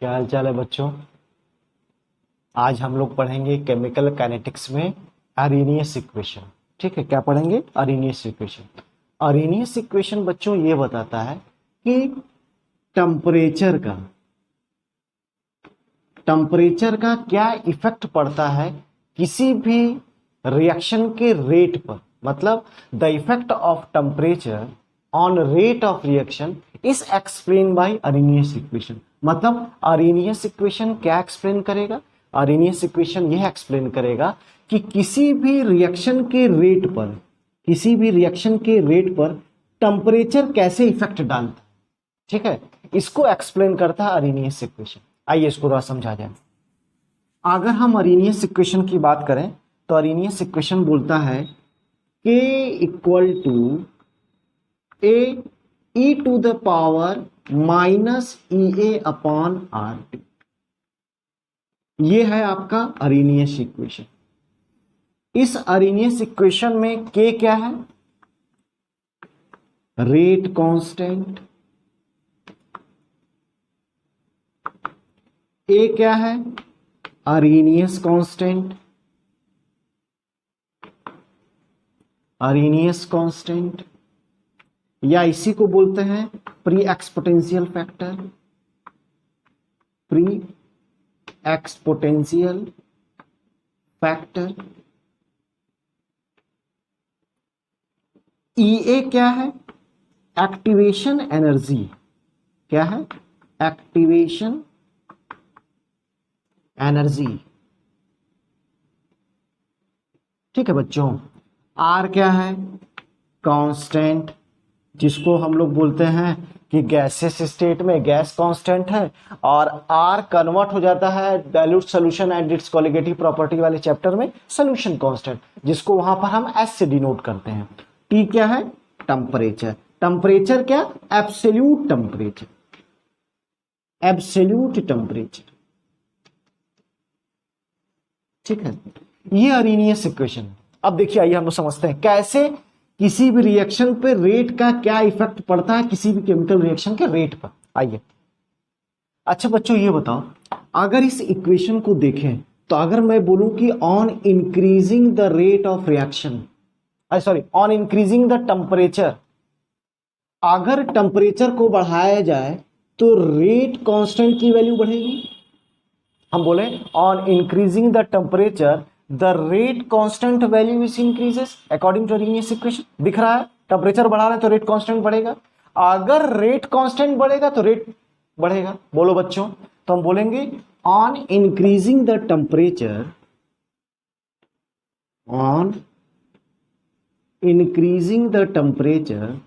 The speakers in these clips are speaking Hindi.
क्या हाल चाल है बच्चों। आज हम लोग पढ़ेंगे केमिकल काइनेटिक्स में अरेनियस इक्वेशन। ठीक है, क्या पढ़ेंगे? Arrhenius equation. अरेनियस इक्वेशन बच्चों ये बताता है कि टेम्परेचर का क्या इफेक्ट पड़ता है किसी भी रिएक्शन के रेट पर। मतलब the effect of temperature on rate of reaction is explain by Arrhenius equation. मतलब अरेनियस इक्वेशन क्या एक्सप्लेन करेगा? अरेनियस इक्वेशन यह एक्सप्लेन करेगा कि किसी भी रिएक्शन के रेट पर टेम्परेचर कैसे इफेक्ट डालता है। ठीक है, इसको एक्सप्लेन करता है अरेनियस इक्वेशन। आइए इसको थोड़ा समझा जाए। अगर हम अरेनियस इक्वेशन की बात करें तो अरेनियस इक्वेशन बोलता है K equal to A E to the power minus E A upon R T. ये है आपका अरेनियस इक्वेशन। इस अरेनियस इक्वेशन में K क्या है? Rate constant. ए क्या है? Arrhenius constant. अरेनियस कांस्टेंट या इसी को बोलते हैं pre exponential factor. Pre exponential factor. E क्या है? Activation energy. क्या है? Activation energy. ठीक है बच्चों। आर क्या है? कांस्टेंट, जिसको हम लोग बोलते हैं कि गैसेस स्टेट में गैस कांस्टेंट है, और आर कन्वर्ट हो जाता है dilute solution and it's colligative property वाले चैप्टर में सॉल्यूशन कांस्टेंट, जिसको वहां पर हम एस से डिनोट करते हैं। टी क्या है? टेम्परेचर। टेम्परेचर क्या? Absolute temperature. Absolute temperature. ठीक है, ये अरेनियस इक्वेशन है। अब देखिए, आइए हम लोग समझते हैं कैसे किसी भी रिएक्शन पे रेट का क्या इफेक्ट पड़ता है, किसी भी केमिकल रिएक्शन के रेट पर। आइए। अच्छा बच्चों, ये बताओ, अगर इस इक्वेशन को देखें तो अगर मैं बोलूं कि on increasing the rate of reaction, on increasing the temperature, अगर टेम्परेचर को बढ़ाया जाए तो रेट कांस्टेंट की वैल्यू बढ़ेगी। हम बोले on increasing the temperature the rate constant value is increases according to Arrhenius equation. दिख रहा है, टेम्परेचर बढ़ा रहे हैं तो रेट कांस्टेंट बढ़ेगा। अगर रेट कांस्टेंट बढ़ेगा तो रेट बढ़ेगा। बोलो बच्चों, तो हम बोलेंगे on increasing the temperature, on increasing the temperature,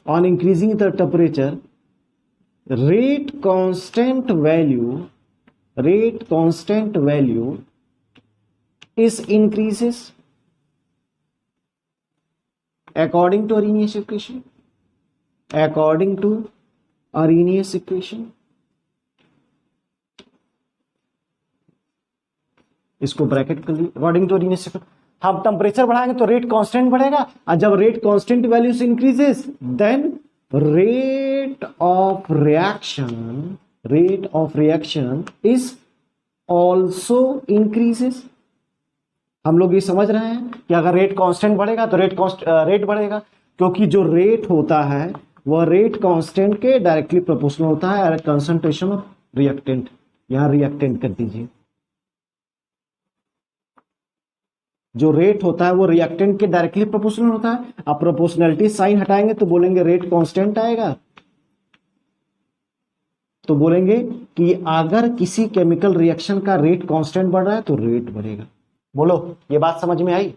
on increasing the temperature rate constant value is increases according to Arrhenius equation. According to Arrhenius equation, इसको ब्रैकेट कर ली। अकॉर्डिंग टू अरेनियस इक्वेशन, हम टेम्परेचर बढ़ाएंगे तो रेट कांस्टेंट बढ़ेगा, और जब rate constant values increases then rate of reaction is also increases. हम लोग ये समझ रहे हैं कि अगर रेट कांस्टेंट बढ़ेगा तो रेट बढ़ेगा, क्योंकि जो रेट होता है वह रेट कांस्टेंट के डायरेक्टली प्रोपोर्शनल होता है। कंसंट्रेशन ऑफ रिएक्टेंट, यहां रिएक्टेंट कर दीजिए। जो रेट होता है वो रिएक्टेंट के डायरेक्टली प्रोपोर्शनल होता है। अब प्रोपोर्शनैलिटी साइन हटाएंगे तो बोलेंगे रेट कांस्टेंट आएगा। तो बोलेंगे कि अगर किसी केमिकल रिएक्शन का रेट कांस्टेंट बढ़ रहा है तो रेट बढ़ेगा। बोलो, ये बात समझ में आई?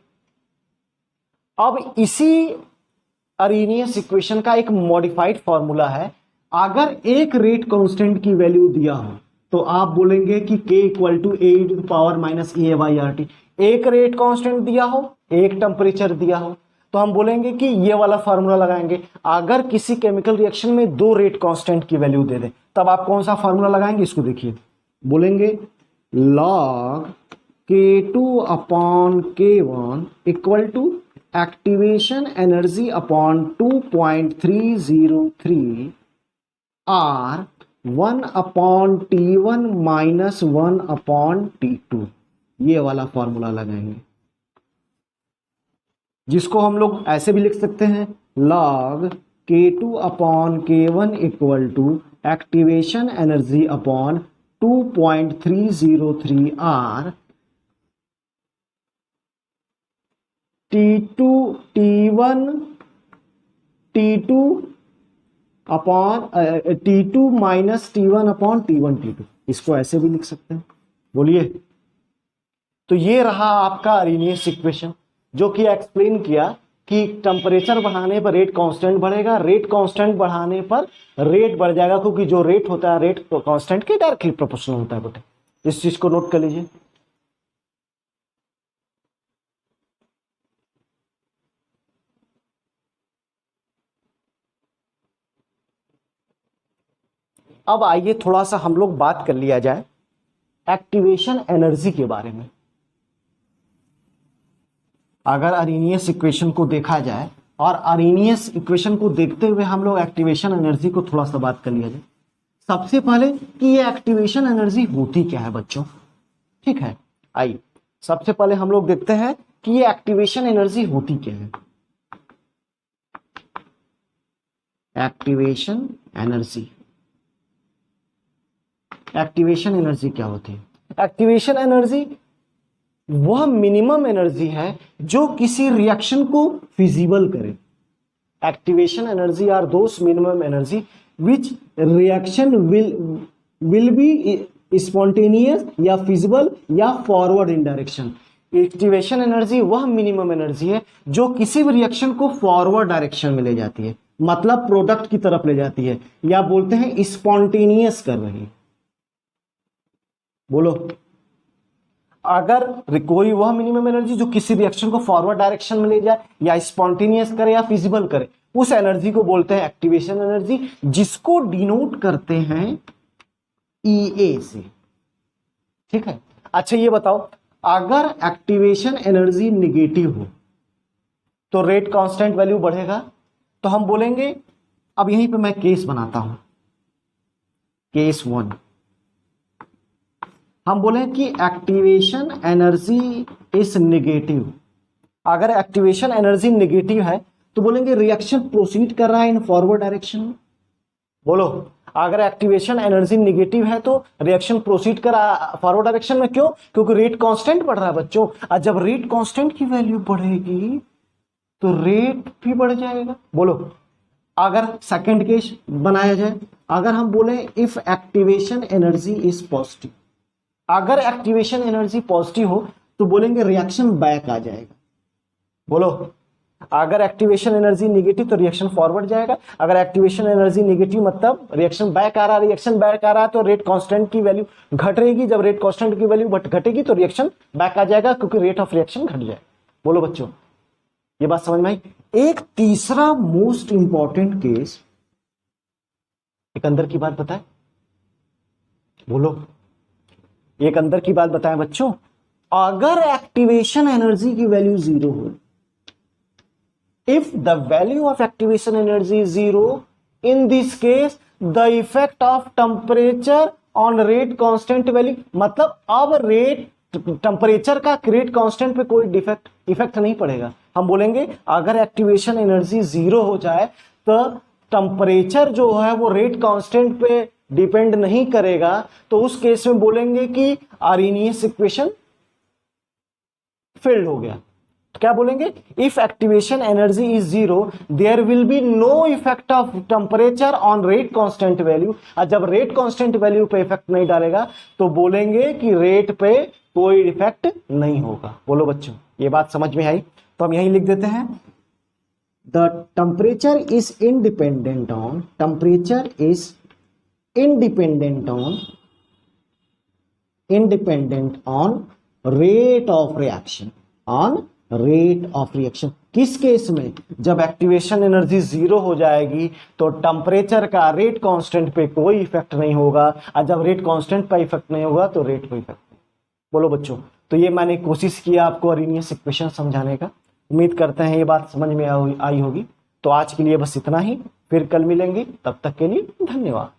अब इसी अरेनियस इक्वेशन का एक मॉडिफाइड फॉर्मूला है। अगर एक रेट कांस्टेंट की वैल्यू दिया हो तो आप बोलेंगे कि K equal to A to the power minus E A by R T. एक रेट कांस्टेंट दिया हो, एक टेम्परेचर दिया हो, तो हम बोलेंगे कि ये वाला फॉर्मूला लगाएंगे। अगर किसी केमिकल रिएक्शन में दो रेट कांस्टेंट की वैल्यू दे दे तब आप कौन सा फॉर्मूला लगाएंगे? इसको देखिए, बोलेंगे log K2 upon K1 equal to activation energy upon 2.303 R 1/T1 minus 1/T2, ये वाला फॉर्मूला लगाएंगे, जिसको हम लोग ऐसे भी लिख सकते हैं log K2/K1 equal to activation energy upon 2.303 R T2 T1 T2 upon T2 minus T1/T1 T2, इसको ऐसे भी लिख सकते हैं। बोलिए, तो ये रहा आपका अरेनियस इक्वेशन, जो कि एक्सप्लेन किया कि टेम्परेचर बढ़ाने पर रेट कांस्टेंट बढ़ेगा, रेट कांस्टेंट बढ़ाने पर रेट बढ़ जाएगा, क्योंकि जो रेट होता है रेट कांस्टेंट के डायरेक्टली प्रोपोर्शनल होता है बेटे। इस चीज को नोट कर लीजिए। अब आइए थोड़ा सा हम लोग बात कर लिया जाए एक्टिवेशन एनर्जी के बारे में। अगर अरेनियस इक्वेशन को देखा जाए और अरेनियस इक्वेशन को देखते हुए हम लोग एक्टिवेशन एनर्जी को थोड़ा सा बात कर लिया जाए। सबसे पहले कि ये एक्टिवेशन एनर्जी होती क्या है बच्चों, ठीक है। आइए सबसे पहले हम लोग देखते हैं कि ये एक्टिवेशन एनर्जी होती क्या है। एक्टिवेशन एनर्जी, एक्टिवेशन एनर्जी क्या होती है? एक्टिवेशन एनर्जी वह मिनिमम एनर्जी है जो किसी रिएक्शन को फिजिबल करे। Activation energy are those minimum energy which reaction will be spontaneous या फिजिबल या forward in direction. Activation energy वह मिनिमम एनर्जी है जो किसी भी रिएक्शन को फॉरवर्ड डायरेक्शन में ले जाती है, मतलब प्रोडक्ट की तरफ ले जाती है, या बोलते हैं स्पॉन्टेनियस कर रही है। बोलो, अगर कोई वह मिनिमम एनर्जी जो किसी रिएक्शन को फॉरवर्ड डायरेक्शन में ले जाए या स्पॉन्टेनियस करे या फिजिबल करे, उस एनर्जी को बोलते हैं एक्टिवेशन एनर्जी, जिसको डिनोट करते हैं EA से, ठीक है। अच्छा ये बताओ, अगर एक्टिवेशन एनर्जी निगेटिव हो तो रेट कांस्टेंट वैल्यू बढ़ेगा, तो हम बोलेंगे, अब यहीं पे मैं केस बनाता हूं, केस 1, हम बोले कि एक्टिवेशन एनर्जी इज नेगेटिव। अगर एक्टिवेशन एनर्जी नेगेटिव है तो बोलेंगे रिएक्शन प्रोसीड कर रहा है इन फॉरवर्ड डायरेक्शन में। बोलो, अगर एक्टिवेशन एनर्जी नेगेटिव है तो रिएक्शन प्रोसीड कर फॉरवर्ड डायरेक्शन में, क्यों? क्योंकि रेट कांस्टेंट बढ़ रहा है बच्चों, और जब रेट कांस्टेंट की वैल्यू बढ़ेगी तो रेट भी बढ़ जाएगा। बोलो, अगर सेकंड केस बनाया जाए, अगर हम बोले if activation energy is positive, अगर एक्टिवेशन एनर्जी पॉजिटिव हो तो बोलेंगे रिएक्शन बैक आ जाएगा। बोलो, अगर एक्टिवेशन एनर्जी नेगेटिव तो रिएक्शन फॉरवर्ड जाएगा, अगर एक्टिवेशन एनर्जी नेगेटिव मतलब रिएक्शन बैक आ रहा है, रिएक्शन बैक आ रहा है तो रेट कांस्टेंट की वैल्यू घट रहेगी, जब रेट कांस्टेंट की वैल्यू घटेगी तो रिएक्शन बैक आ जाएगा, क्योंकि रेट ऑफ रिएक्शन घट जाएगा। बोलो बच्चों, ये बात समझ में आई? एक तीसरा मोस्ट इंपॉर्टेंट केस, एक अंदर की बात बताए। बोलो, एक अंदर की बात बताएं बच्चों, अगर एक्टिवेशन एनर्जी की वैल्यू 0 हो, if the value of activation energy is 0, in this case the effect of temperature on rate constant value, मतलब अब रेट टेम्परेचर का रेट कांस्टेंट पे कोई इफेक्ट नहीं पड़ेगा। हम बोलेंगे अगर एक्टिवेशन एनर्जी 0 हो जाए तो टेम्परेचर जो है वो रेट कांस्टेंट पे डिपेंड नहीं करेगा, तो उस केस में बोलेंगे कि अरेनियस इक्वेशन फेल्ड हो गया। तो क्या बोलेंगे? If activation energy is 0 there will be no effect of temperature on rate constant value, और जब रेट कांस्टेंट वैल्यू पे इफेक्ट नहीं डालेगा तो बोलेंगे कि रेट पे कोई इफेक्ट नहीं होगा। बोलो बच्चों, ये बात समझ में आई? तो हम यही लिख देते हैं, the temperature is independent on, temperature is independent on rate of reaction, on rate of reaction। किस केस में? जब एक्टिवेशन एनर्जी 0 हो जाएगी तो टेम्परेचर का रेट कांस्टेंट पे कोई इफेक्ट नहीं होगा, और जब रेट कांस्टेंट पे इफेक्ट नहीं होगा तो रेट पे इफेक्ट नहीं। बोलो बच्चों, तो ये मैंने कोशिश किया आपको अरेनियस इक्वेशन समझाने का। उम्मीद करते हैं ये बात समझ में आई होगी। तो आज के लिए बस इतना ही। फिर कल मिलेंगे, तब तक के लिए धन्यवाद।